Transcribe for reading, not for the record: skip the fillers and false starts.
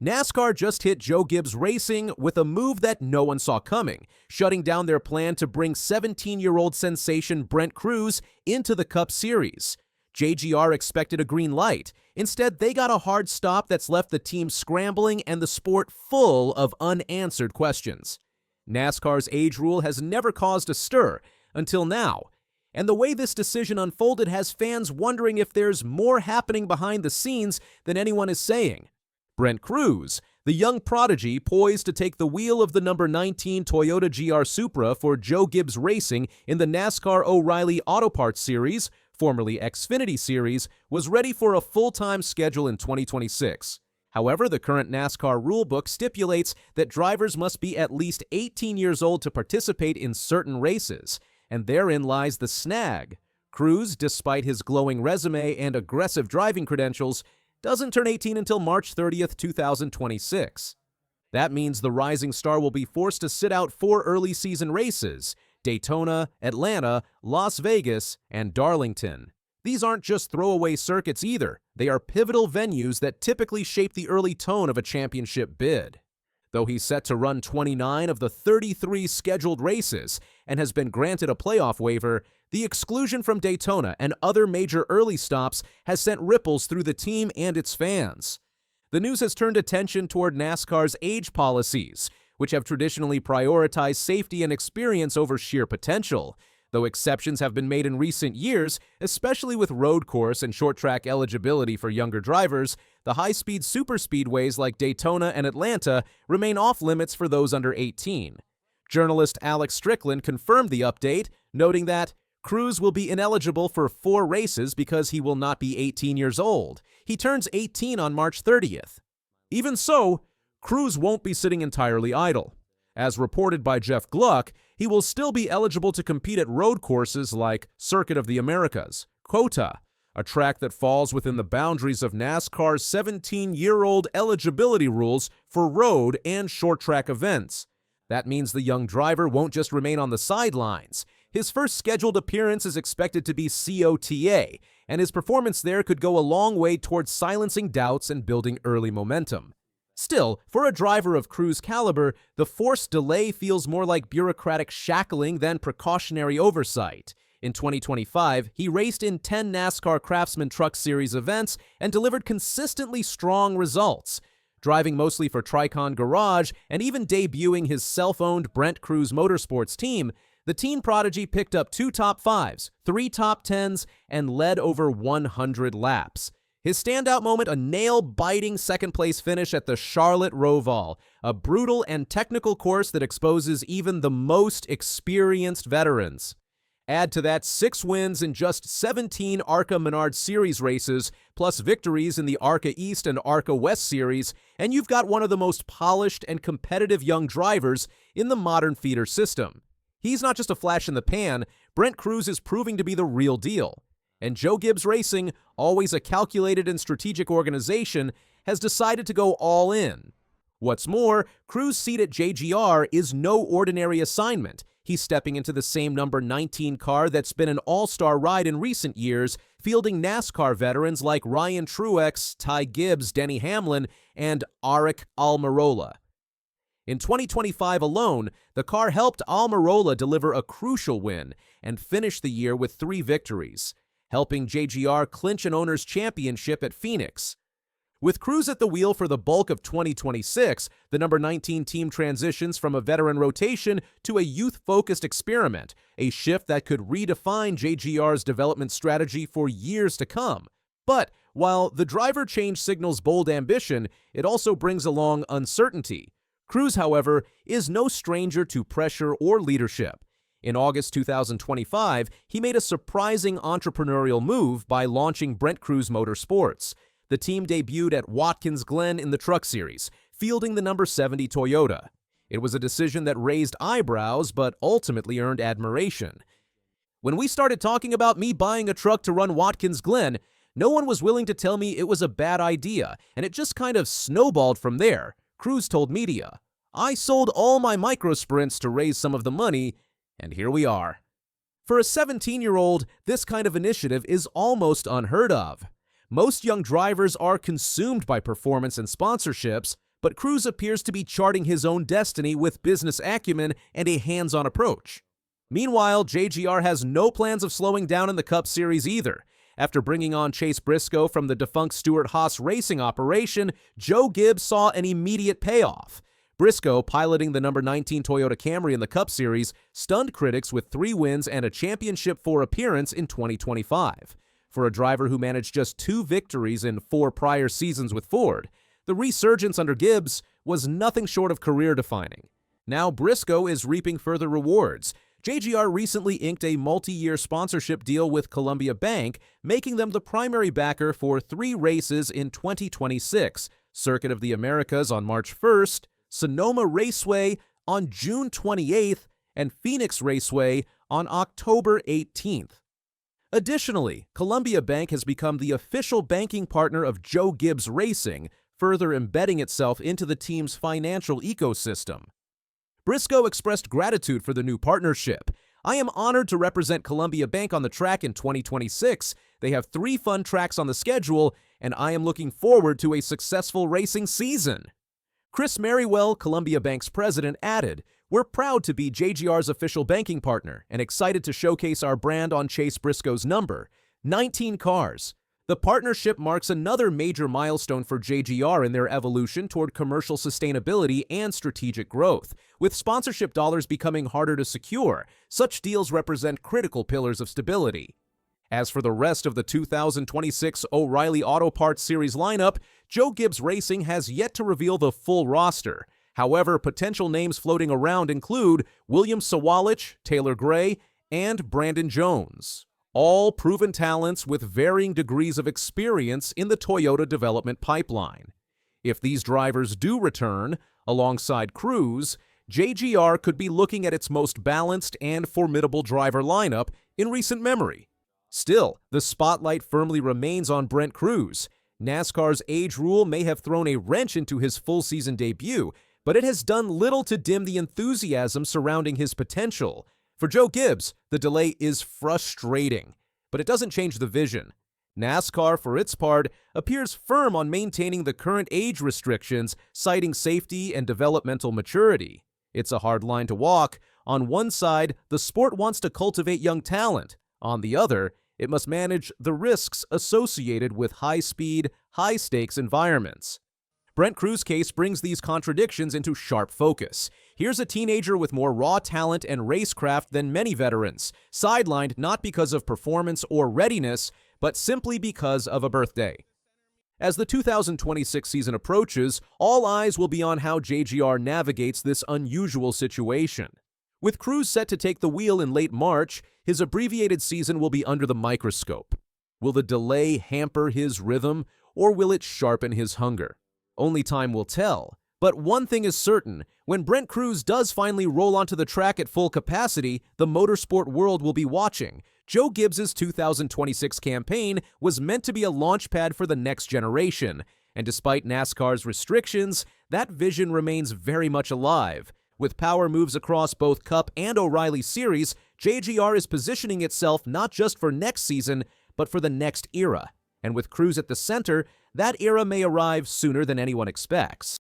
NASCAR just hit Joe Gibbs Racing with a move that no one saw coming, shutting down their plan to bring 17-year-old sensation Brent Crews into the Cup Series. JGR expected a green light. Instead, they got a hard stop that's left the team scrambling and the sport full of unanswered questions. NASCAR's age rule has never caused a stir until now, and the way this decision unfolded has fans wondering if there's more happening behind the scenes than anyone is saying. Brent Crews, the young prodigy poised to take the wheel of the number 19 Toyota GR Supra for Joe Gibbs Racing in the NASCAR O'Reilly Auto Parts Series, formerly Xfinity Series, was ready for a full-time schedule in 2026. However, the current NASCAR rulebook stipulates that drivers must be at least 18 years old to participate in certain races, and therein lies the snag. Cruz, despite his glowing resume and aggressive driving credentials, doesn't turn 18 until March 30th, 2026. That means the rising star will be forced to sit out 4 early season races: Daytona, Atlanta, Las Vegas, and Darlington. These aren't just throwaway circuits either. They are pivotal venues that typically shape the early tone of a championship bid. Though he's set to run 29 of the 33 scheduled races and has been granted a playoff waiver, the exclusion from Daytona and other major early stops has sent ripples through the team and its fans. The news has turned attention toward NASCAR's age policies, which have traditionally prioritized safety and experience over sheer potential. Though exceptions have been made in recent years, especially with road course and short track eligibility for younger drivers, the high-speed superspeedways like Daytona and Atlanta remain off-limits for those under 18. Journalist Alex Strickland confirmed the update, noting that Cruz will be ineligible for 4 races because he will not be 18 years old. He turns 18 on March 30th. Even so, Cruz won't be sitting entirely idle. As reported by Jeff Gluck, he will still be eligible to compete at road courses like Circuit of the Americas, COTA, a track that falls within the boundaries of NASCAR's 17-year-old eligibility rules for road and short track events. That means the young driver won't just remain on the sidelines. His first scheduled appearance is expected to be COTA, and his performance there could go a long way towards silencing doubts and building early momentum. Still, for a driver of Cruz' caliber, the forced delay feels more like bureaucratic shackling than precautionary oversight. In 2025, he raced in 10 NASCAR Craftsman Truck Series events and delivered consistently strong results, driving mostly for Tricon Garage and even debuting his self-owned Brent Crews Motorsports team. The teen prodigy picked up 2 top 5s, 3 top 10s, and led over 100 laps. His standout moment, a nail-biting second-place finish at the Charlotte Roval, a brutal and technical course that exposes even the most experienced veterans. Add to that 6 wins in just 17 ARCA Menard Series races, plus victories in the ARCA East and ARCA West Series, and you've got one of the most polished and competitive young drivers in the modern feeder system. He's not just a flash in the pan. Brent Crews is proving to be the real deal. And Joe Gibbs Racing, always a calculated and strategic organization, has decided to go all in. What's more, Cruz' seat at JGR is no ordinary assignment. He's stepping into the same number 19 car that's been an all-star ride in recent years, fielding NASCAR veterans like Ryan Truex, Ty Gibbs, Denny Hamlin, and Aric Almirola. In 2025 alone, the car helped Almirola deliver a crucial win and finish the year with 3 victories, helping JGR clinch an owner's championship at Phoenix. With Cruz at the wheel for the bulk of 2026, the number 19 team transitions from a veteran rotation to a youth-focused experiment, a shift that could redefine JGR's development strategy for years to come. But while the driver change signals bold ambition, it also brings along uncertainty. Cruz, however, is no stranger to pressure or leadership. In August 2025, he made a surprising entrepreneurial move by launching Brent Crews Motorsports. The team debuted at Watkins Glen in the Truck Series, fielding the number 70 Toyota. It was a decision that raised eyebrows but ultimately earned admiration. When we started talking about me buying a truck to run Watkins Glen, no one was willing to tell me it was a bad idea, and it just kind of snowballed from there, Cruz told media. I sold all my micro sprints to raise some of the money, and here we are. For a 17-year-old, this kind of initiative is almost unheard of. Most young drivers are consumed by performance and sponsorships, but Cruz appears to be charting his own destiny with business acumen and a hands-on approach. Meanwhile, JGR has no plans of slowing down in the Cup Series either. After bringing on Chase Briscoe from the defunct Stewart-Haas racing operation, Joe Gibbs saw an immediate payoff. Briscoe, piloting the number 19 Toyota Camry in the Cup Series, stunned critics with 3 wins and a Championship 4 appearance in 2025. For a driver who managed just 2 victories in 4 prior seasons with Ford, the resurgence under Gibbs was nothing short of career-defining. Now Briscoe is reaping further rewards. JGR recently inked a multi-year sponsorship deal with Columbia Bank, making them the primary backer for 3 races in 2026, Circuit of the Americas on March 1st, Sonoma Raceway on June 28th, and Phoenix Raceway on October 18th. Additionally, Columbia Bank has become the official banking partner of Joe Gibbs Racing, further embedding itself into the team's financial ecosystem. Briscoe expressed gratitude for the new partnership. "I am honored to represent Columbia Bank on the track in 2026. They have 3 fun tracks on the schedule, and I am looking forward to a successful racing season." Chris Merriwell, Columbia Bank's president, added, "We're proud to be JGR's official banking partner and excited to showcase our brand on Chase Briscoe's number, 19 cars. The partnership marks another major milestone for JGR in their evolution toward commercial sustainability and strategic growth. With sponsorship dollars becoming harder to secure, such deals represent critical pillars of stability." As for the rest of the 2026 O'Reilly Auto Parts Series lineup, Joe Gibbs Racing has yet to reveal the full roster. However, potential names floating around include William Sawalich, Taylor Gray, and Brandon Jones, all proven talents with varying degrees of experience in the Toyota development pipeline. If these drivers do return, alongside Cruz, JGR could be looking at its most balanced and formidable driver lineup in recent memory. Still, the spotlight firmly remains on Brent Crews. NASCAR's age rule may have thrown a wrench into his full-season debut, but it has done little to dim the enthusiasm surrounding his potential. For Joe Gibbs, the delay is frustrating, but it doesn't change the vision. NASCAR, for its part, appears firm on maintaining the current age restrictions, citing safety and developmental maturity. It's a hard line to walk. On one side, the sport wants to cultivate young talent. On the other, it must manage the risks associated with high-speed, high-stakes environments. Brent Crews' case brings these contradictions into sharp focus. Here's a teenager with more raw talent and racecraft than many veterans, sidelined not because of performance or readiness, but simply because of a birthday. As the 2026 season approaches, all eyes will be on how JGR navigates this unusual situation. With Cruz set to take the wheel in late March, his abbreviated season will be under the microscope. Will the delay hamper his rhythm, or will it sharpen his hunger? Only time will tell. But one thing is certain, when Brent Crews does finally roll onto the track at full capacity, the motorsport world will be watching. Joe Gibbs' 2026 campaign was meant to be a launchpad for the next generation, and despite NASCAR's restrictions, that vision remains very much alive. With power moves across both Cup and O'Reilly Series, JGR is positioning itself not just for next season, but for the next era. And with Cruz at the center, that era may arrive sooner than anyone expects.